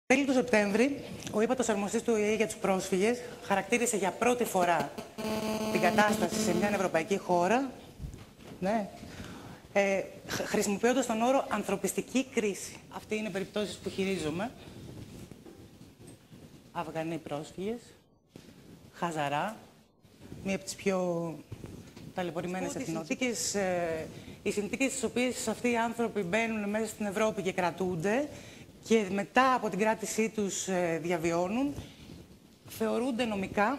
Τέλη του Σεπτέμβρη, ο ύπατος αρμοστής του ΟΗΕ για τους πρόσφυγες χαρακτήρισε για πρώτη φορά την κατάσταση σε μια ευρωπαϊκή χώρα, χρησιμοποιώντας τον όρο ανθρωπιστική κρίση. Αυτή είναι περιπτώσεις που χειρίζομαι. Αφγανοί πρόσφυγες, Χαζαρά, μία από τις πιο ταλαιπωρημένες εθνότητες. Οι συνθήκες στις οποίες αυτοί οι άνθρωποι μπαίνουν μέσα στην Ευρώπη και κρατούνται και μετά από την κράτησή τους διαβιώνουν, θεωρούνται νομικά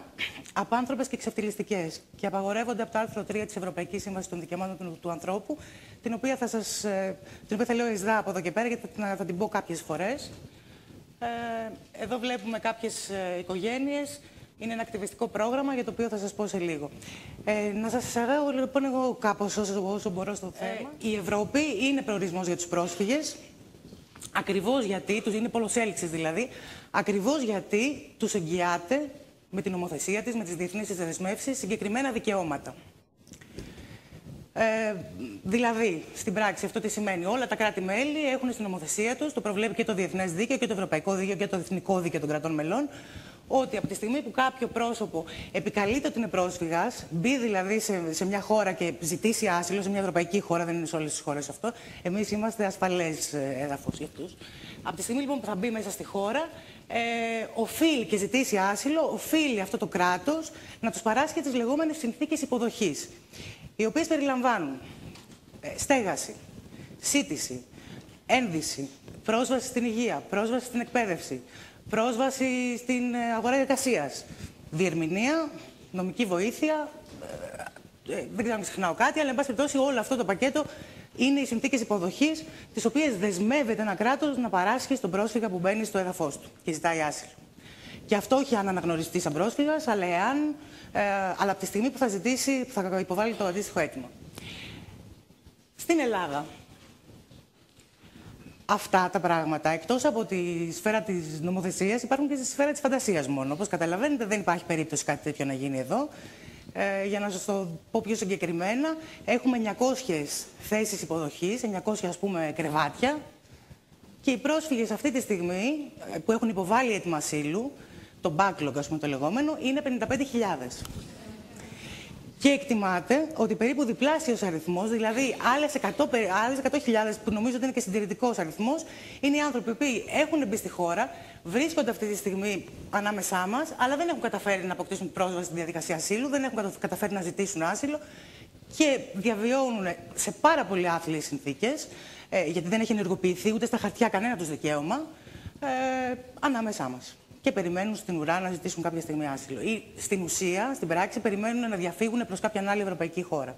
απάνθρωπες και ξεφτυλιστικές και απαγορεύονται από το άρθρο 3 της Ευρωπαϊκής Σύμβασης των Δικαιωμάτων του Ανθρώπου, την οποία θα λέω εσδά από εδώ και πέρα, γιατί θα την πω κάποιες φορές. Εδώ βλέπουμε κάποιες οικογένειες. Είναι ένα ακτιβιστικό πρόγραμμα για το οποίο θα σας πω σε λίγο. Να σας εισαγάγω λοιπόν εγώ κάπως όσο μπορώ στο θέμα. Η Ευρώπη είναι προορισμός για τους πρόσφυγες, ακριβώς γιατί, είναι πόλος έλξης δηλαδή, ακριβώς γιατί τους εγγυάται με την νομοθεσία της, με τις διεθνείς της δεσμεύσεις, συγκεκριμένα δικαιώματα. Δηλαδή, στην πράξη αυτό τι σημαίνει? Όλα τα κράτη-μέλη έχουν στην νομοθεσία τους, το προβλέπει και το διεθνές δίκαιο και το ευρωπαϊκό δίκαιο και το εθνικό δίκαιο των κρατών μελών, ότι από τη στιγμή που κάποιο πρόσωπο επικαλείται ότι είναι πρόσφυγας, μπει δηλαδή σε μια χώρα και ζητήσει άσυλο, σε μια ευρωπαϊκή χώρα, δεν είναι σε όλες τις χώρες αυτό, εμείς είμαστε ασφαλές έδαφος για αυτούς. Από τη στιγμή λοιπόν που θα μπει μέσα στη χώρα, οφείλει και ζητήσει άσυλο, οφείλει αυτό το κράτος να τους παράσχει τις λεγόμενες συνθήκες υποδοχής, οι οποίες περιλαμβάνουν στέγαση, σύτηση, ένδυση, πρόσβαση στην υγεία, πρόσβαση στην εκπαίδευση, πρόσβαση στην αγορά εργασίας, διερμηνία, νομική βοήθεια, δεν ξέρω αν ξεχνάω κάτι, αλλά εν πάση περιπτώσει όλο αυτό το πακέτο είναι οι συνθήκες υποδοχής, τις οποίες δεσμεύεται ένα κράτος να παράσχει στον πρόσφυγα που μπαίνει στο έδαφος του και ζητάει άσυλο. Και αυτό όχι αν αναγνωριστεί σαν πρόσφυγας, αλλά από τη στιγμή που θα υποβάλει το αντίστοιχο αίτημα. Στην Ελλάδα, αυτά τα πράγματα, εκτός από τη σφαίρα της νομοθεσίας, υπάρχουν και στη σφαίρα της φαντασίας μόνο. Όπως καταλαβαίνετε, δεν υπάρχει περίπτωση κάτι τέτοιο να γίνει εδώ. Για να σας το πω πιο συγκεκριμένα, έχουμε 900 θέσεις υποδοχής, 900 ας πούμε κρεβάτια, και οι πρόσφυγες αυτή τη στιγμή που έχουν υποβάλει αίτημα ασύλου, το backlog ας πούμε το λεγόμενο, είναι 55.000. Και εκτιμάται ότι περίπου διπλάσιος αριθμός, δηλαδή άλλες 100.000 που νομίζω ότι είναι και συντηρητικός αριθμός, είναι οι άνθρωποι που έχουν μπει στη χώρα, βρίσκονται αυτή τη στιγμή ανάμεσά μας, αλλά δεν έχουν καταφέρει να αποκτήσουν πρόσβαση στη διαδικασία ασύλου, δεν έχουν καταφέρει να ζητήσουν άσυλο και διαβιώνουν σε πάρα πολύ άθλιες συνθήκες, γιατί δεν έχει ενεργοποιηθεί ούτε στα χαρτιά κανένα τους δικαίωμα, ανάμεσά μας. Και περιμένουν στην ουρά να ζητήσουν κάποια στιγμή άσυλο. Ή στην ουσία, στην πράξη, περιμένουν να διαφύγουν προς κάποια άλλη ευρωπαϊκή χώρα.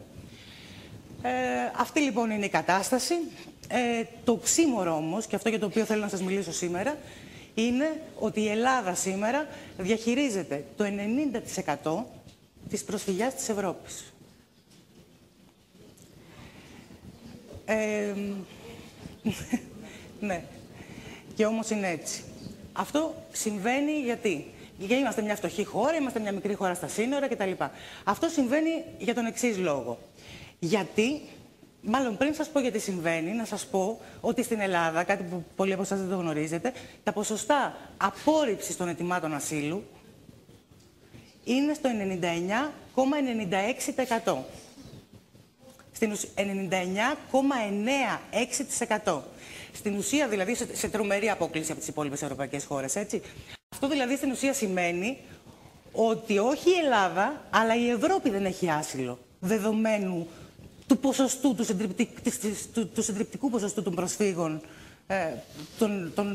Αυτή λοιπόν είναι η κατάσταση. Το οξύμορο όμως, και αυτό για το οποίο θέλω να σας μιλήσω σήμερα, είναι ότι η Ελλάδα σήμερα διαχειρίζεται το 90% της προσφυγιάς της Ευρώπης. Ναι, και όμως είναι έτσι. Αυτό συμβαίνει γιατί είμαστε μια φτωχή χώρα, είμαστε μια μικρή χώρα στα σύνορα κτλ. Αυτό συμβαίνει για τον εξής λόγο. Γιατί, μάλλον πριν σας πω γιατί συμβαίνει, να σας πω ότι στην Ελλάδα, κάτι που πολλοί από εσάς δεν το γνωρίζετε, τα ποσοστά απόρριψης των αιτημάτων ασύλου είναι στο 99,96%. Στην 99,96%. Στην ουσία, δηλαδή, σε τρομερή απόκληση από τις υπόλοιπες ευρωπαϊκές χώρες, έτσι. Αυτό δηλαδή στην ουσία σημαίνει ότι όχι η Ελλάδα, αλλά η Ευρώπη δεν έχει άσυλο, δεδομένου του ποσοστού, του συντριπτικού ποσοστού των προσφύγων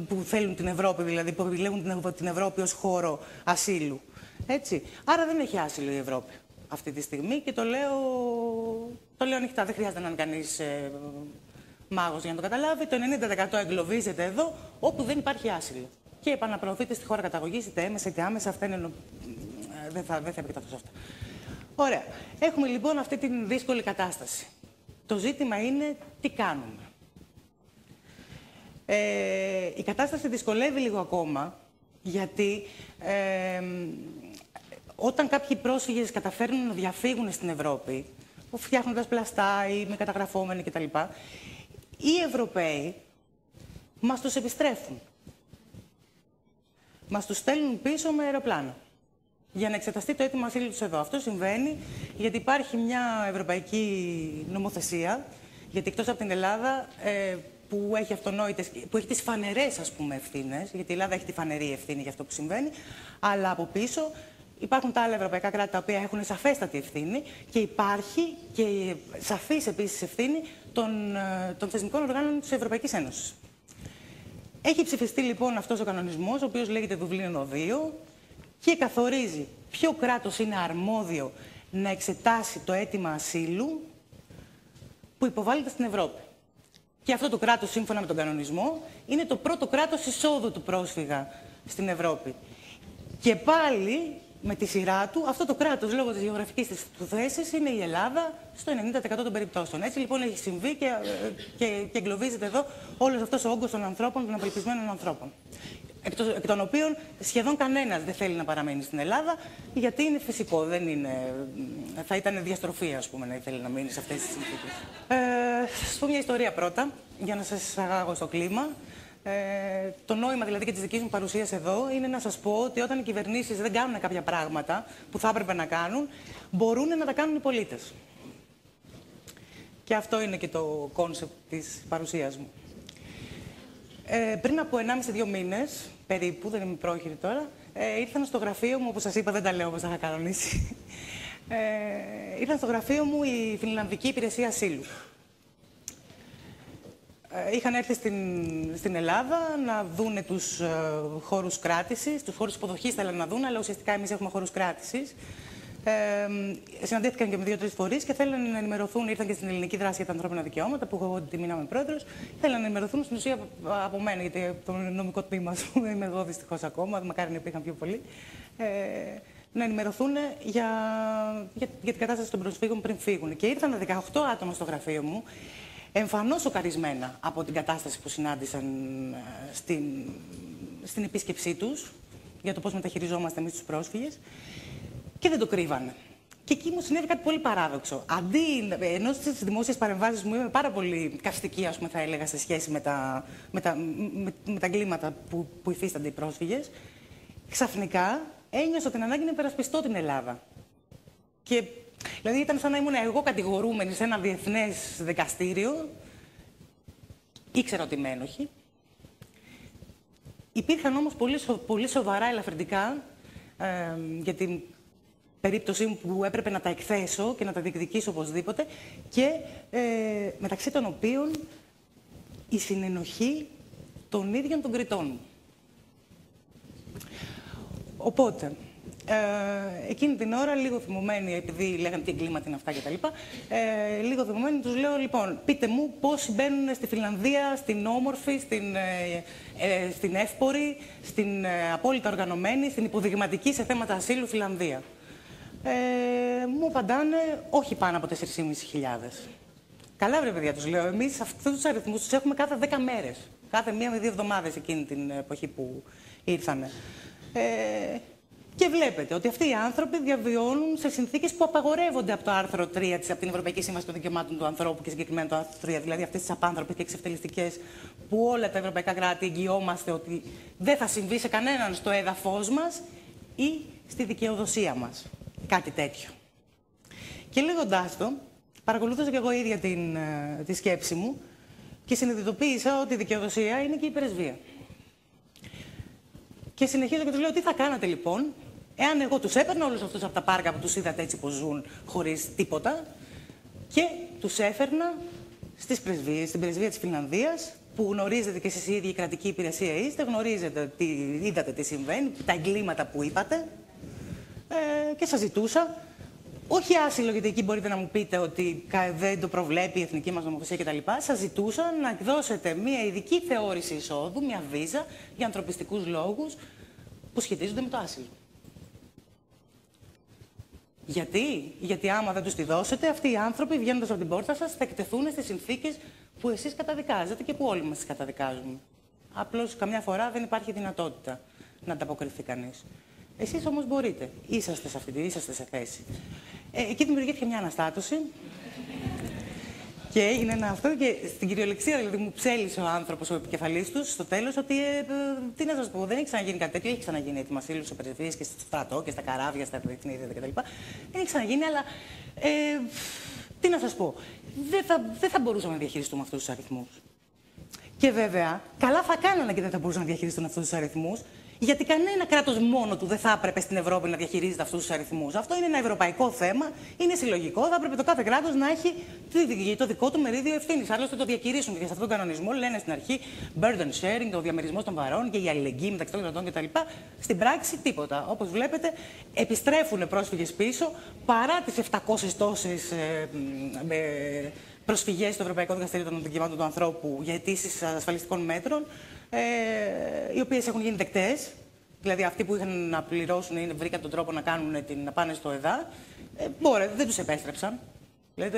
που θέλουν την Ευρώπη, δηλαδή που επιλέγουν την Ευρώπη ως χώρο ασύλου. Έτσι. Άρα δεν έχει άσυλο η Ευρώπη αυτή τη στιγμή και το λέω ανοιχτά, δεν χρειάζεται να είναι κανείς μάγος για να το καταλάβει. Το 90% εγκλωβίζεται εδώ, όπου δεν υπάρχει άσυλο. Και επαναπροωθείται στη χώρα καταγωγής, είτε έμεσα είτε άμεσα. Αυτά είναι. Δεν θα επεκταθώ σε αυτά. Ωραία. Έχουμε λοιπόν αυτή την δύσκολη κατάσταση. Το ζήτημα είναι τι κάνουμε. Η κατάσταση δυσκολεύει λίγο ακόμα, γιατί όταν κάποιοι πρόσφυγες καταφέρνουν να διαφύγουν στην Ευρώπη, φτιάχνοντας πλαστά ή με καταγραφόμενοι κτλ., οι Ευρωπαίοι μας τους επιστρέφουν. μας τους στέλνουν πίσω με αεροπλάνα για να εξεταστεί το αίτημα ασύλου τους εδώ. Αυτό συμβαίνει γιατί υπάρχει μια ευρωπαϊκή νομοθεσία, γιατί εκτός από την Ελλάδα, που έχει που έχει τις φανερές, ας πούμε, ευθύνες, γιατί η Ελλάδα έχει τη φανερή ευθύνη για αυτό που συμβαίνει, αλλά από πίσω υπάρχουν τα άλλα ευρωπαϊκά κράτη τα οποία έχουν σαφέστατη ευθύνη και υπάρχει και σαφής επίσης ευθύνη των θεσμικών οργάνων της Ευρωπαϊκής Ένωσης. Έχει ψηφιστεί λοιπόν αυτός ο κανονισμός, ο οποίος λέγεται Δουβλίνο 2 και καθορίζει ποιο κράτος είναι αρμόδιο να εξετάσει το αίτημα ασύλου που υποβάλλεται στην Ευρώπη. Και αυτό το κράτος, σύμφωνα με τον κανονισμό, είναι το πρώτο κράτος εισόδου του πρόσφυγα στην Ευρώπη. Και πάλι, με τη σειρά του, αυτό το κράτος, λόγω της γεωγραφικής του θέσης, είναι η Ελλάδα στο 90% των περιπτώσεων. Έτσι λοιπόν έχει συμβεί και εγκλωβίζεται εδώ όλος αυτός ο όγκος των ανθρώπων, των απελπισμένων ανθρώπων. Εκ των οποίων σχεδόν κανένας δεν θέλει να παραμένει στην Ελλάδα, γιατί είναι φυσικό, δεν είναι... θα ήταν διαστροφή, ας πούμε, να ήθελε να μείνει σε αυτές τις συνθήκες. Θα σας πω μια ιστορία πρώτα, για να σας αγάγω στο κλίμα. Το νόημα δηλαδή και της δικής μου παρουσίας εδώ είναι να σας πω ότι όταν οι κυβερνήσεις δεν κάνουν κάποια πράγματα που θα έπρεπε να κάνουν, μπορούν να τα κάνουν οι πολίτες. Και αυτό είναι και το κόνσεπτ της παρουσίας μου. Πριν από 1,5-2 μήνες, περίπου, δεν είμαι πρόχειρη τώρα, ήρθαν στο γραφείο μου, όπως σας είπα, δεν τα λέω όπως τα είχα κανονίσει. Ήρθαν στο γραφείο μου η Φινλανδική Υπηρεσία Ασύλου. Είχαν έρθει στην Ελλάδα να δούνε τους χώρους κράτησης, τους χώρους υποδοχής θέλουν να δουν, αλλά ουσιαστικά εμείς έχουμε χώρους κράτησης. Συναντήθηκαν και με 2-3 φορείς και θέλουν να ενημερωθούν, ήρθαν και στην Ελληνική Δράση για τα Ανθρώπινα Δικαιώματα, που έχω την τιμή να είμαι πρόεδρος, θέλουν να ενημερωθούν στην ουσία από μένα, γιατί το νομικό τμήμα σου είμαι εγώ δυστυχώς ακόμα, μακάρι να υπήρχαν πιο πολλοί, να ενημερωθούν για την κατάσταση των προσφύγων πριν φύγουν. Και ήρθαν 18 άτομα στο γραφείο μου, εμφανώς σοκαρισμένα από την κατάσταση που συνάντησαν στην επίσκεψή τους, για το πώς μεταχειριζόμαστε εμείς τους πρόσφυγες. Και δεν το κρύβανε. Και εκεί μου συνέβη κάτι πολύ παράδοξο. Ενώ στις δημόσιες παρεμβάσεις μου είμαι πάρα πολύ καυστική, ας πούμε, θα έλεγα, σε σχέση με τα εγκλήματα που υφίστανται οι πρόσφυγες, ξαφνικά ένιωσα την ανάγκη να υπερασπιστώ την Ελλάδα. Και δηλαδή ήταν σαν να ήμουν εγώ κατηγορούμενη σε ένα διεθνές δικαστήριο. Ήξερα ότι είμαι ένοχη. Υπήρχαν όμως πολύ σοβαρά ελαφρυντικά για την περίπτωσή μου που έπρεπε να τα εκθέσω και να τα διεκδικήσω οπωσδήποτε και μεταξύ των οποίων η συνενοχή των ίδιων των κριτών μου. Οπότε, εκείνη την ώρα, λίγο θυμωμένη, επειδή λέγανε τι εγκλήματα είναι αυτά κτλ., λίγο θυμωμένη τους λέω, λοιπόν, πείτε μου πώς μπαίνουν στη Φινλανδία, στην όμορφη, στην εύπορη, στην απόλυτα οργανωμένη, στην υποδειγματική σε θέματα ασύλου Φινλανδία. Μου απαντάνε όχι πάνω από 4.500. Καλά βρε παιδιά, τους λέω, εμείς αυτούς τους αριθμούς τους έχουμε κάθε 10 μέρες. Κάθε 1 με 2 εβδομάδες εκείνη την εποχή που ήρθανε. Και βλέπετε ότι αυτοί οι άνθρωποι διαβιώνουν σε συνθήκες που απαγορεύονται από το άρθρο 3 από την Ευρωπαϊκή Σύμβαση των Δικαιωμάτων του Ανθρώπου και συγκεκριμένα το άρθρο 3, δηλαδή αυτές τις απάνθρωπες και εξευτελιστικές που όλα τα ευρωπαϊκά κράτη εγγυόμαστε ότι δεν θα συμβεί σε κανέναν στο έδαφος μας ή στη δικαιοδοσία μας. Κάτι τέτοιο. Και λέγοντάς το, παρακολούθησα και εγώ ίδια τη σκέψη μου και συνειδητοποίησα ότι η δικαιοδοσία είναι και η υπερεσβεία. Και συνεχίζω και τους λέω, τι θα κάνατε λοιπόν, εάν εγώ τους έπαιρνα όλους αυτούς από τα πάρκα που τους είδατε έτσι πως ζουν χωρίς τίποτα και τους έφερνα στις πρεσβείες, στην πρεσβεία της Φινλανδίας, που γνωρίζετε και εσείς οι ίδιοι η κρατική υπηρεσία είστε, γνωρίζετε, είδατε τι συμβαίνει, τα εγκλήματα που είπατε και σας ζητούσα, όχι άσυλο, γιατί εκεί μπορείτε να μου πείτε ότι δεν το προβλέπει η εθνική μας νομοθεσία κτλ. Σας ζητούσα να εκδώσετε μια ειδική θεώρηση εισόδου, μια βίζα για ανθρωπιστικούς λόγους που σχετίζονται με το άσυλο. Γιατί άμα δεν τους τη δώσετε, αυτοί οι άνθρωποι βγαίνοντας από την πόρτα σας θα εκτεθούν στις συνθήκες που εσείς καταδικάζετε και που όλοι μας τις καταδικάζουμε. Απλώς καμιά φορά δεν υπάρχει δυνατότητα να ανταποκριθεί κανείς. Εσείς όμως μπορείτε. Είσαστε σε θέση. Εκεί δημιουργήθηκε μια αναστάτωση Και έγινε ένα αυτό και στην κυριολεξία δηλαδή μου ψέλισε ο άνθρωπος, ο επικεφαλής τους, στο τέλος ότι τι να σας πω, δεν έχει ξαναγίνει κάτι τέτοιο. Έχει ξαναγίνει έτοιμα σύλλου σε πρεσβείες και στο στρατό και στα καράβια, στα διεθνή κτλ. Δεν έχει ξαναγίνει, αλλά τι να σας πω, δεν θα μπορούσαμε να διαχειριστούμε αυτούς τους αριθμούς. Και βέβαια, καλά θα κάνανε και δεν θα μπορούσαν να διαχειριστούν αυτούς τους αριθμούς, γιατί κανένα κράτος μόνο του δεν θα έπρεπε στην Ευρώπη να διαχειρίζεται αυτούς τους αριθμούς. Αυτό είναι ένα ευρωπαϊκό θέμα, είναι συλλογικό. Θα έπρεπε το κάθε κράτος να έχει το δικό του μερίδιο ευθύνης. Άλλωστε το διακηρύσουν και σε αυτόν τον κανονισμό λένε στην αρχή burden sharing, ο διαμερισμός των βαρών και η αλληλεγγύη μεταξύ των κρατών κτλ. Στην πράξη τίποτα. Όπως βλέπετε, επιστρέφουν πρόσφυγες πίσω παρά τις 700 τόσες προσφυγές στο Ευρωπαϊκό Δικαστήριο των Δικαιωμάτων του Ανθρώπου για αιτήσεις ασφαλιστικών μέτρων, οι οποίες έχουν γίνει δεκτές. Δηλαδή, αυτοί που είχαν να πληρώσουν ή βρήκαν τον τρόπο να πάνε στο ΕΔΑ, δεν τους επέστρεψαν. Δηλαδή,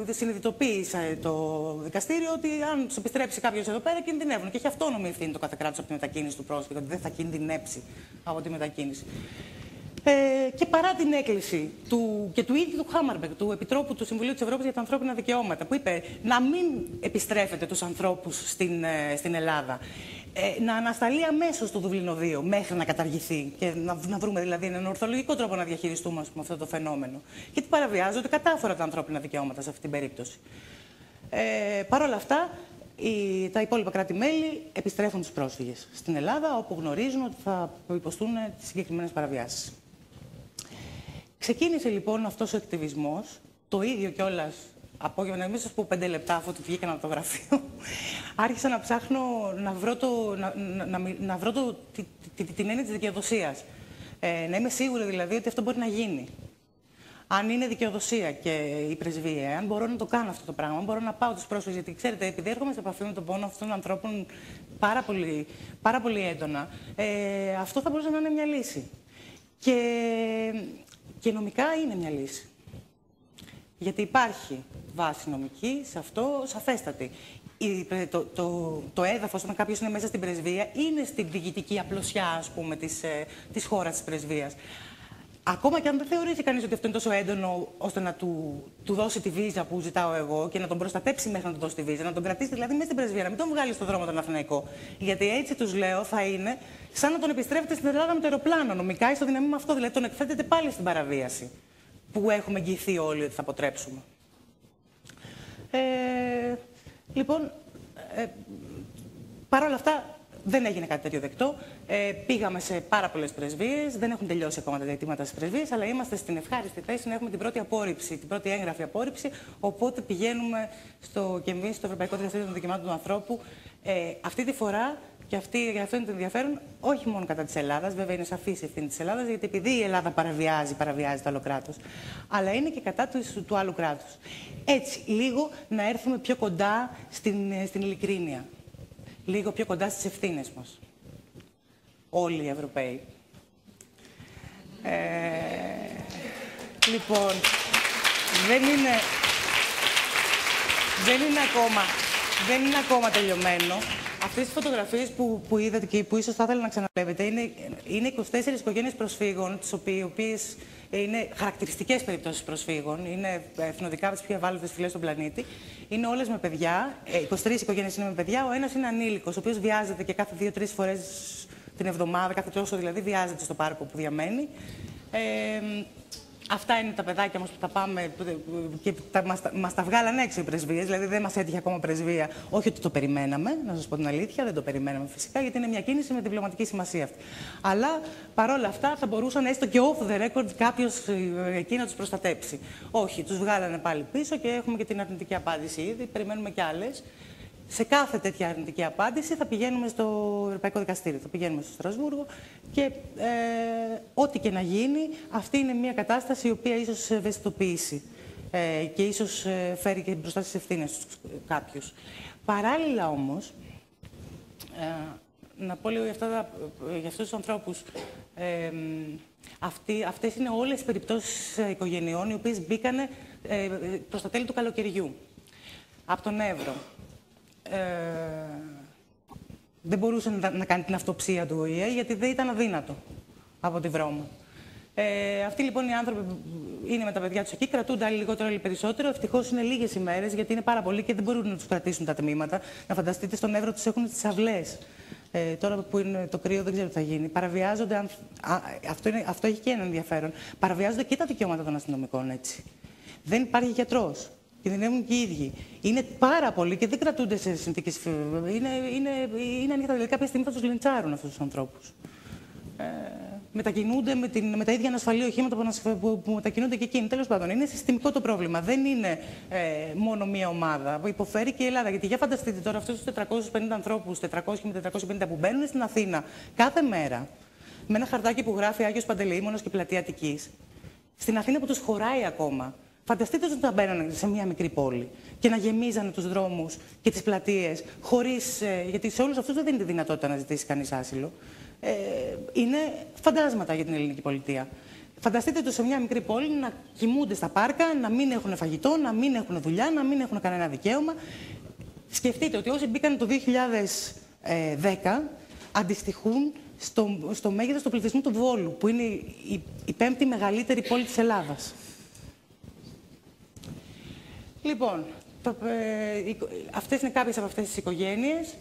συνειδητοποίησε το δικαστήριο ότι αν του επιστρέψει κάποιος εδώ πέρα, κινδυνεύουν. Και έχει αυτόνομη ευθύνη το κάθε κράτος από τη μετακίνηση του πρόσφυγα, ότι δεν θα κινδυνέψει από τη μετακίνηση. Και παρά την έκκληση του ίδιου του Χάμαρμπεργκ, του Επιτρόπου του Συμβουλίου της Ευρώπης για τα ανθρώπινα δικαιώματα, που είπε να μην επιστρέφετε τους ανθρώπους στην Ελλάδα, να ανασταλεί αμέσως το Δουβλίνο 2 μέχρι να καταργηθεί και να βρούμε δηλαδή έναν ορθολογικό τρόπο να διαχειριστούμε αυτό το φαινόμενο. Γιατί παραβιάζονται κατάφορα τα ανθρώπινα δικαιώματα σε αυτή την περίπτωση. Παρ' όλα αυτά, τα υπόλοιπα κράτη-μέλη επιστρέφουν τους πρόσφυγες στην Ελλάδα, όπου γνωρίζουν ότι θα υποστούν τις συγκεκριμένες παραβιάσεις. Ξεκίνησε λοιπόν αυτός ο ακτιβισμός, το ίδιο κιόλας απόγευμα, να μην σας πω 5 λεπτά αφού βγήκαν από το γραφείο, άρχισα να ψάχνω να βρω την έννοια της δικαιοδοσίας. Να είμαι σίγουρη δηλαδή ότι αυτό μπορεί να γίνει. Αν είναι δικαιοδοσία και η πρεσβεία, αν μπορώ να το κάνω αυτό το πράγμα, αν μπορώ να πάω τους πρόσφυγες, γιατί ξέρετε, επειδή έρχομαι σε επαφή με τον πόνο αυτών των ανθρώπων πάρα πολύ έντονα, αυτό θα μπορούσε να είναι μια λύση. Και νομικά είναι μια λύση. Γιατί υπάρχει βάση νομική σε αυτό, σαφέστατη. Το έδαφος, όταν κάποιος είναι μέσα στην πρεσβεία, είναι στην διοικητική απλωσιά, ας πούμε, της χώρας της πρεσβείας. Ακόμα και αν δεν θεωρήσει κανείς ότι αυτό είναι τόσο έντονο ώστε να του δώσει τη βίζα που ζητάω εγώ και να τον προστατέψει μέχρι να του δώσει τη βίζα, να τον κρατήσει δηλαδή μέσα στην πρεσβεία, να μην τον βγάλει στον δρόμο τον Αθηναϊκό. Γιατί έτσι τους λέω θα είναι σαν να τον επιστρέφετε στην Ελλάδα με το αεροπλάνο. Νομικά ισοδυναμεί με αυτό. Δηλαδή τον εκθέτεται πάλι στην παραβίαση που έχουμε εγγυηθεί όλοι ότι θα αποτρέψουμε. Λοιπόν, παρ' όλα αυτά. Δεν έγινε κάτι τέτοιο δεκτό. Πήγαμε σε πάρα πολλές πρεσβείες. Δεν έχουν τελειώσει ακόμα τα αιτήματα στις πρεσβείες, αλλά είμαστε στην ευχάριστη θέση να έχουμε την πρώτη απόρριψη, την πρώτη έγγραφη απόρριψη. Οπότε πηγαίνουμε και εμείς στο Ευρωπαϊκό Δικαστήριο των Δικαιωμάτων του Ανθρώπου. Αυτή τη φορά, και γι' αυτό είναι το ενδιαφέρον, όχι μόνο κατά της Ελλάδας, βέβαια είναι σαφής η ευθύνη της Ελλάδας, γιατί επειδή η Ελλάδα παραβιάζει το άλλο κράτος, αλλά είναι και κατά του άλλου κράτους. Έτσι, λίγο να έρθουμε πιο κοντά στην ειλικρίνεια. Λίγο πιο κοντά στις ευθύνες μας. Όλοι οι Ευρωπαίοι. Λοιπόν, δεν είναι ακόμα τελειωμένο. Αυτές τις φωτογραφίες που είδατε και που ίσως θα ήθελα να ξαναβλέπετε είναι 24 οικογένειες προσφύγων, τις οποίες είναι χαρακτηριστικές περιπτώσεις προσφύγων, είναι εθνοτικά από τις πιο ευάλωτες φυλές στον πλανήτη. Είναι όλες με παιδιά, 23 οικογένειες είναι με παιδιά, ο ένας είναι ανήλικος, ο οποίος βιάζεται και κάθε 2-3 φορές την εβδομάδα, κάθε τόσο δηλαδή, βιάζεται στο πάρκο που διαμένει. Αυτά είναι τα παιδάκια μας που θα πάμε και μας τα βγάλαν έξω οι πρεσβείες, δηλαδή δεν μας έτυχε ακόμα πρεσβεία. Όχι ότι το περιμέναμε, να σας πω την αλήθεια, δεν το περιμέναμε φυσικά, γιατί είναι μια κίνηση με διπλωματική σημασία αυτή. Αλλά παρόλα αυτά θα μπορούσαν έστω και off the record κάποιος εκεί να τους προστατέψει. Όχι, τους βγάλανε πάλι πίσω και έχουμε και την αρνητική απάντηση ήδη, περιμένουμε κι άλλες. Σε κάθε τέτοια αρνητική απάντηση θα πηγαίνουμε στο Ευρωπαϊκό Δικαστήριο, θα πηγαίνουμε στο Στρασβούργο και ό,τι και να γίνει, αυτή είναι μια κατάσταση η οποία ίσως ευαισθητοποιήσει και ίσως φέρει και μπροστά στις ευθύνες κάποιους. Παράλληλα όμως, να πω λίγο για αυτούς τους ανθρώπους, αυτές είναι όλες οι περιπτώσεις οικογενειών οι οποίες μπήκανε προς τα τέλη του καλοκαιριού, από τον Εύρο. Δεν μπορούσε να κάνει την αυτοψία του ΟΗΕ γιατί δεν ήταν αδύνατο από τη Βρώμα. Αυτοί λοιπόν οι άνθρωποι είναι με τα παιδιά τους εκεί, κρατούνται άλλοι λιγότερο, άλλοι περισσότερο. Ευτυχώς είναι λίγες ημέρες, γιατί είναι πάρα πολλοί και δεν μπορούν να τους κρατήσουν τα τμήματα. Να φανταστείτε, στον Εύρο τους έχουν τις αυλές. Τώρα που είναι το κρύο, δεν ξέρω τι θα γίνει. Παραβιάζονται, αυτό έχει και ένα ενδιαφέρον. Παραβιάζονται και τα δικαιώματα των αστυνομικών, έτσι. Δεν υπάρχει γιατρός. Κινδυνεύουν και οι ίδιοι. Είναι πάρα πολλοί και δεν κρατούνται σε συνθήκες. Είναι ανοιχτά. Δηλαδή, κάποια στιγμή θα τους λιντσάρουν αυτούς τους ανθρώπους. Μετακινούνται με τα ίδια ανασφαλή οχήματα που μετακινούνται και εκείνοι. Τέλος πάντων, είναι συστημικό το πρόβλημα. Δεν είναι μόνο μία ομάδα. Υποφέρει και η Ελλάδα. Γιατί για φανταστείτε τώρα αυτούς τους 450 ανθρώπους, 400 με 450 που μπαίνουν στην Αθήνα κάθε μέρα, με ένα χαρτάκι που γράφει Άγιος Παντελεήμονας και Πλατεία Αττικής, στην Αθήνα που τους χωράει ακόμα. Φανταστείτε ότι θα μπαίνανε σε μία μικρή πόλη και να γεμίζανε τους δρόμους και τις πλατείες, χωρίς. Γιατί σε όλους αυτούς δεν δίνεται δυνατότητα να ζητήσει κανείς άσυλο. Είναι φαντάσματα για την ελληνική πολιτεία. Φανταστείτε τους σε μια μικρή πόλη να κοιμούνται στα πάρκα, να μην έχουν φαγητό, να μην έχουν δουλειά, να μην έχουν κανένα δικαίωμα. Σκεφτείτε ότι όσοι μπήκαν το 2010 αντιστοιχούν στο μέγεθος του πληθυσμού του Βόλου, που είναι η πέμπτη μεγαλύτερη πόλη της Ελλάδας. Λοιπόν, αυτές είναι κάποιες από αυτές τις οικογένειες,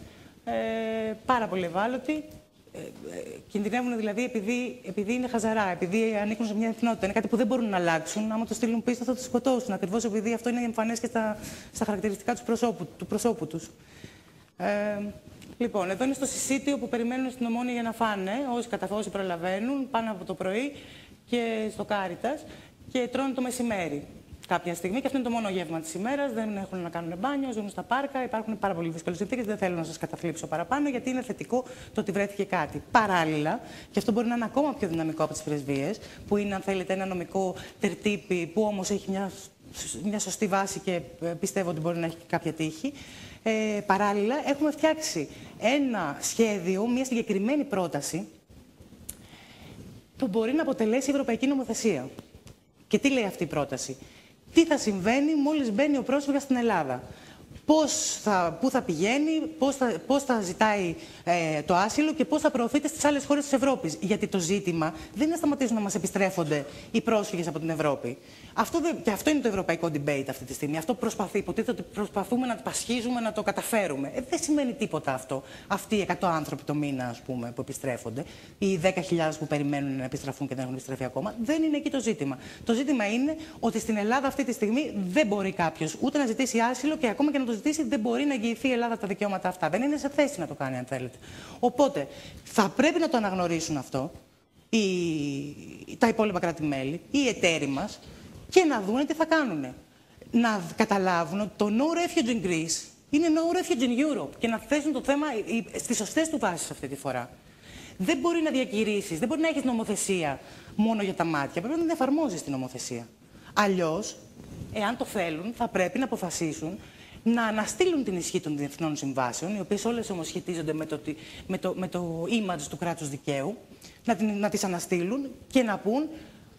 πάρα πολύ ευάλωτοι. Κινδυνεύουν δηλαδή επειδή είναι χαζαρά, επειδή ανήκουν σε μια εθνότητα. Είναι κάτι που δεν μπορούν να αλλάξουν. Άμα το στείλουν πίσω θα τους σκοτώσουν. Ακριβώς επειδή αυτό είναι εμφανές και στα χαρακτηριστικά του προσώπου τους. Λοιπόν, εδώ είναι στο συσίτιο που περιμένουν στην Ομόνια για να φάνε. Όσοι προλαβαίνουν, πάνε από το πρωί και στο Κάριτας και τρώνε το μεσημέρι. Κάποια στιγμή, και αυτό είναι το μόνο γεύμα της ημέρας, δεν έχουν να κάνουν μπάνιο, ζουν στα πάρκα, υπάρχουν πάρα πολύ δύσκολες συνθήκες. Δεν θέλω να σας καταθλίψω παραπάνω, γιατί είναι θετικό το ότι βρέθηκε κάτι. Παράλληλα, και αυτό μπορεί να είναι ακόμα πιο δυναμικό από τις πρεσβείες, που είναι, αν θέλετε, ένα νομικό τερτύπι, που όμως έχει μια σωστή βάση και πιστεύω ότι μπορεί να έχει κάποια τύχη. Παράλληλα, έχουμε φτιάξει ένα σχέδιο, μια συγκεκριμένη πρόταση, που μπορεί να αποτελέσει η Ευρωπαϊκή Νομοθεσία. Και τι λέει αυτή η πρόταση? Τι θα συμβαίνει μόλις μπαίνει ο πρόσφυγας στην Ελλάδα? Πού θα πηγαίνει, πώς θα ζητάει το άσυλο και πώς θα προωθείται στις άλλες χώρες της Ευρώπης. Γιατί το ζήτημα δεν είναι να σταματήσουν να μας επιστρέφονται οι πρόσφυγες από την Ευρώπη. Και αυτό είναι το ευρωπαϊκό debate αυτή τη στιγμή. Αυτό προσπαθεί. Υποτίθεται ότι προσπαθούμε να πασχίζουμε, να το καταφέρουμε. Δεν σημαίνει τίποτα αυτό. Αυτοί οι 100 άνθρωποι το μήνα, ας πούμε, που επιστρέφονται, οι 10.000 που περιμένουν να επιστραφούν και δεν έχουν επιστρέφει ακόμα, δεν είναι εκεί το ζήτημα. Το ζήτημα είναι ότι στην Ελλάδα αυτή τη στιγμή δεν μπορεί κάποιος ούτε να ζητήσει άσυλο και ακόμα και να το ζητήσει, δεν μπορεί να εγγυηθεί η Ελλάδα τα δικαιώματα αυτά. Δεν είναι σε θέση να το κάνει, αν θέλετε. Οπότε θα πρέπει να το αναγνωρίσουν αυτό τα υπόλοιπα κράτη-μέλη, οι εταίροι μας, και να δουν τι θα κάνουν. Να καταλάβουν ότι το No Refuge in Greece είναι No Refuge in Europe και να θέσουν το θέμα στις σωστές του βάσεις αυτή τη φορά. Δεν μπορεί να διακηρύσεις, δεν μπορεί να έχεις νομοθεσία μόνο για τα μάτια. Πρέπει να την εφαρμόζεις την νομοθεσία. Αλλιώς, εάν το θέλουν, θα πρέπει να αποφασίσουν να αναστείλουν την ισχύ των διεθνών συμβάσεων, οι οποίες όλες όμως σχετίζονται με το image του κράτους δικαίου, να τις αναστείλουν και να πούν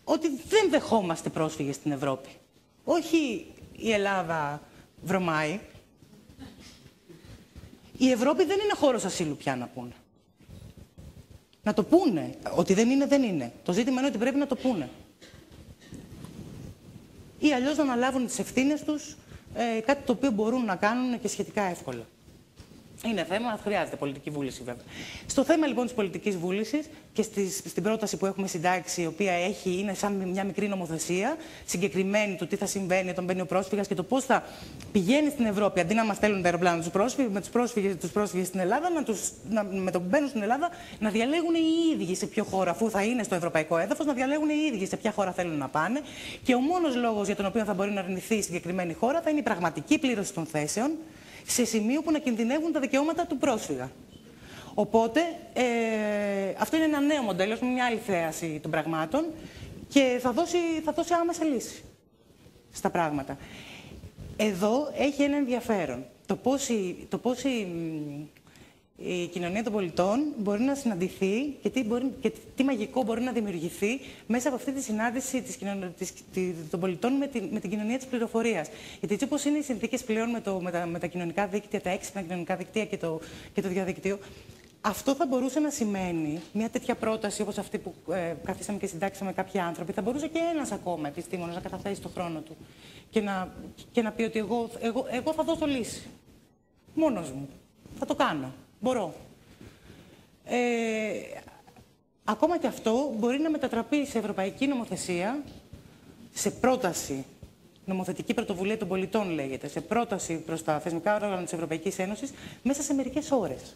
ότι δεν δεχόμαστε πρόσφυγες στην Ευρώπη. Όχι η Ελλάδα βρωμάει. Η Ευρώπη δεν είναι χώρος ασύλου πια, να πούνε. Να το πούνε. Ότι δεν είναι, δεν είναι. Το ζήτημα είναι ότι πρέπει να το πούνε. Ή αλλιώς να αναλάβουν τις ευθύνες τους, κάτι το οποίο μπορούν να κάνουν και σχετικά εύκολα. Είναι θέμα, χρειάζεται πολιτική βούληση βέβαια. Στο θέμα λοιπόν της πολιτικής βούλησης και στην πρόταση που έχουμε συντάξει, η οποία είναι σαν μια μικρή νομοθεσία, συγκεκριμένη του τι θα συμβαίνει όταν μπαίνει ο πρόσφυγας και το πώς θα πηγαίνει στην Ευρώπη, αντί να μας στέλνουν τα αεροπλάνα με τους πρόσφυγες στην Ελλάδα, με το που μπαίνουν στην Ελλάδα, να διαλέγουν οι ίδιοι σε ποιο χώρο, αφού θα είναι στο ευρωπαϊκό έδαφος, να διαλέγουν οι ίδιοι σε ποια χώρα θέλουν να πάνε. Και ο μόνος λόγος για τον οποίο θα μπορεί να αρνηθεί η συγκεκριμένη χώρα θα είναι η πραγματική πλήρωση των θέσεων, σε σημείο που να κινδυνεύουν τα δικαιώματα του πρόσφυγα. Οπότε, αυτό είναι ένα νέο μοντέλο, με μια άλλη θέαση των πραγμάτων και θα δώσει άμεσα λύση στα πράγματα. Εδώ έχει ένα ενδιαφέρον. Το πώς η κοινωνία των πολιτών μπορεί να συναντηθεί και τι μαγικό μπορεί να δημιουργηθεί μέσα από αυτή τη συνάντηση των πολιτών με την κοινωνία της πληροφορίας. Γιατί έτσι όπως είναι οι συνθήκες πλέον με τα κοινωνικά δίκτυα, τα έξυπνα κοινωνικά δίκτυα και το διαδίκτυο, Αυτό θα μπορούσε να σημαίνει μια τέτοια πρόταση όπως αυτή που καθίσαμε και συντάξαμε κάποιοι άνθρωποι. Θα μπορούσε και ένας ακόμα επιστήμονας να καταθέσει τον χρόνο του και να πει ότι εγώ θα δώσω λύση. Μόνος μου. Θα το κάνω. Μπορώ. Ακόμα και αυτό μπορεί να μετατραπεί σε ευρωπαϊκή νομοθεσία, σε πρόταση, νομοθετική πρωτοβουλία των πολιτών λέγεται, σε πρόταση προς τα θεσμικά όργανα της Ευρωπαϊκής Ένωσης μέσα σε μερικές ώρες.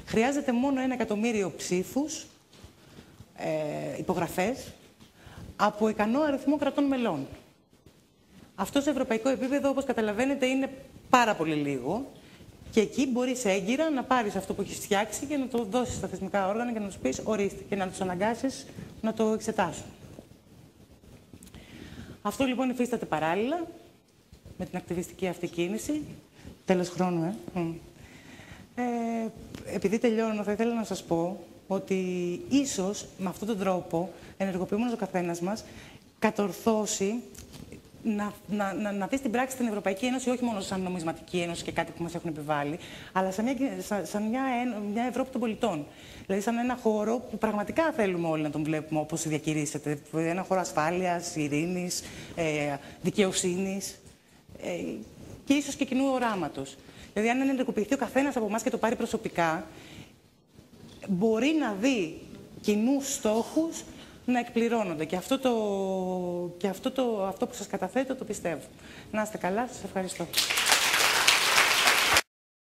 Χρειάζεται μόνο 1 εκατομμύριο ψήφους, υπογραφές, από ικανό αριθμό κρατών μελών. Αυτό σε ευρωπαϊκό επίπεδο, όπως καταλαβαίνετε, είναι πάρα πολύ λίγο. Και εκεί μπορείς έγκυρα να πάρεις αυτό που έχεις φτιάξει και να το δώσεις στα θεσμικά όργανα και να τους πεις ορίστε και να τους αναγκάσεις να το εξετάσουν. Αυτό λοιπόν υφίσταται παράλληλα με την ακτιβιστική αυτή κίνηση. Τέλος χρόνου, επειδή τελειώνω, θα ήθελα να σας πω ότι ίσως με αυτόν τον τρόπο, ενεργοποιούμενος ο καθένας μας, κατορθώσει να δει στην πράξη την Ευρωπαϊκή Ένωση όχι μόνο σαν νομισματική ένωση και κάτι που μας έχουν επιβάλει, αλλά σαν μια Ευρώπη των πολιτών. Δηλαδή, σαν ένα χώρο που πραγματικά θέλουμε όλοι να τον βλέπουμε όπως διακηρύσσεται. Ένα χώρο ασφάλειας, ειρήνης, δικαιοσύνης και ίσως και κοινού οράματος. Δηλαδή, αν ενεργοποιηθεί ο καθένας από εμάς και το πάρει προσωπικά, μπορεί να δει κοινούς στόχους να εκπληρώνονται. Και αυτό που σας καταθέτω το πιστεύω. Να είστε καλά, σας ευχαριστώ.